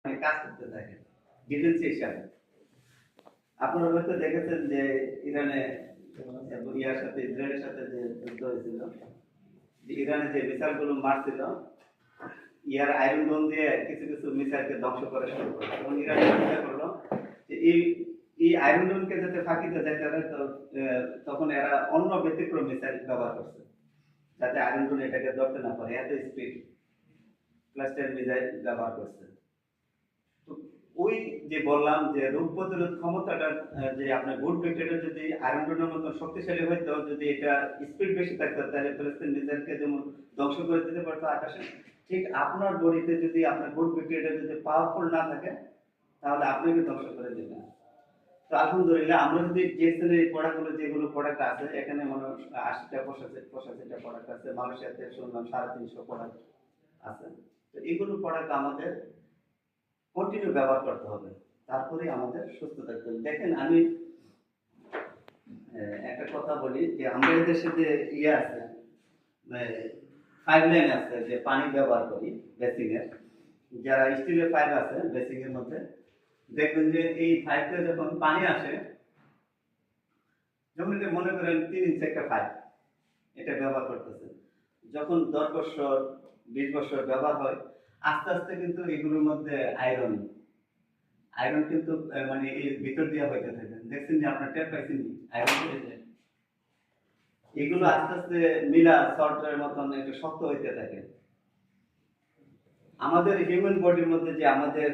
কাজ করতে থাকে ডিফেন্স হিসাবে। আপনারা হয়তো দেখেছেন যে ইরানে ইয়ার সাথে ইসরায়েলের সাথে যে যুদ্ধ হয়েছিল, যে ইরানে যে মিসাইল গুলো মারছিল, ইয়ার আয়রন ডোম দিয়ে কিছু কিছু মিসাইলকে ধ্বংস করা শুরু করে। এবং ইরান চিন্তা করলো যে এই আয়রন ডোমকে যাতে ফাঁকিতে যাইতে পারে, তো তখন এরা অন্য ব্যতিক্রম মিসাইল ব্যবহার করছে যাতে আয়রন ডোম এটাকে ধরতে না পারে, এত স্পিড ক্লাস্টার মিসাইল ব্যবহার করছে। তো ওই যে বললাম যে রোগ প্রতিরোধ ক্ষমতাটা, যে আপনার গুড ব্যাকটেরিয়া যদি আয়রন ডোনের মতো শক্তিশালী হইতো, যদি এটা স্পিড বেশি থাকতো, তাহলে ফিলিস্তিন মিসাইলকে যেমন ধ্বংস করে দিতে পারতো আকাশে, ঠিক আপনার বডিতে যদি আপনার গুড ব্যাকটেরিয়া যদি পাওয়ারফুল না থাকে, তাহলে আপনাকে ধ্বংস করে দেবে। তো আলহামদুলিল্লাহ আমরা যদি জিএসএল এর প্রোডাক্টগুলো, যেগুলো প্রোডাক্ট আছে এখানে, মনে হয় 80টা 85টা প্রোডাক্ট আছে, মালয়েশিয়াতে শুনলাম 350 প্রোডাক্ট আছে। তো এগুলো প্রোডাক্ট আমাদের কন্টিনিউ ব্যবহার করতে হবে, তারপরে আমাদের সুস্থ থাকতে হবে। দেখেন আমি একটা কথা বলি যে আমাদের দেশে যে ইয়ে আছে, পাইপ লাইন আছে, যে পানি ব্যবহার করি বেসিং এর, যারা স্টিলের পাইপ আছে বেসিং এর মধ্যে, দেখবেন যে এই পাইপে যখন পানি আসে, যেমন এটা মনে করেন 3 ইঞ্চি একটা পাইপ, এটা ব্যবহার করতেছে, যখন 10 বছর 20 বছর ব্যবহার হয়, আস্তে আস্তে কিন্তু এগুলোর মধ্যে আয়রন আয়রন কিন্তু মানে এর ভিতর দিয়ে হইতে থাকে। দেখছেন যে আপনার টের পাইছেন কি আয়রন হয়ে যায়, এগুলো আস্তে আস্তে মিলা সল্টের মতন একটু শক্ত হইতে থাকে। আমাদের হিউম্যান বডির মধ্যে যে আমাদের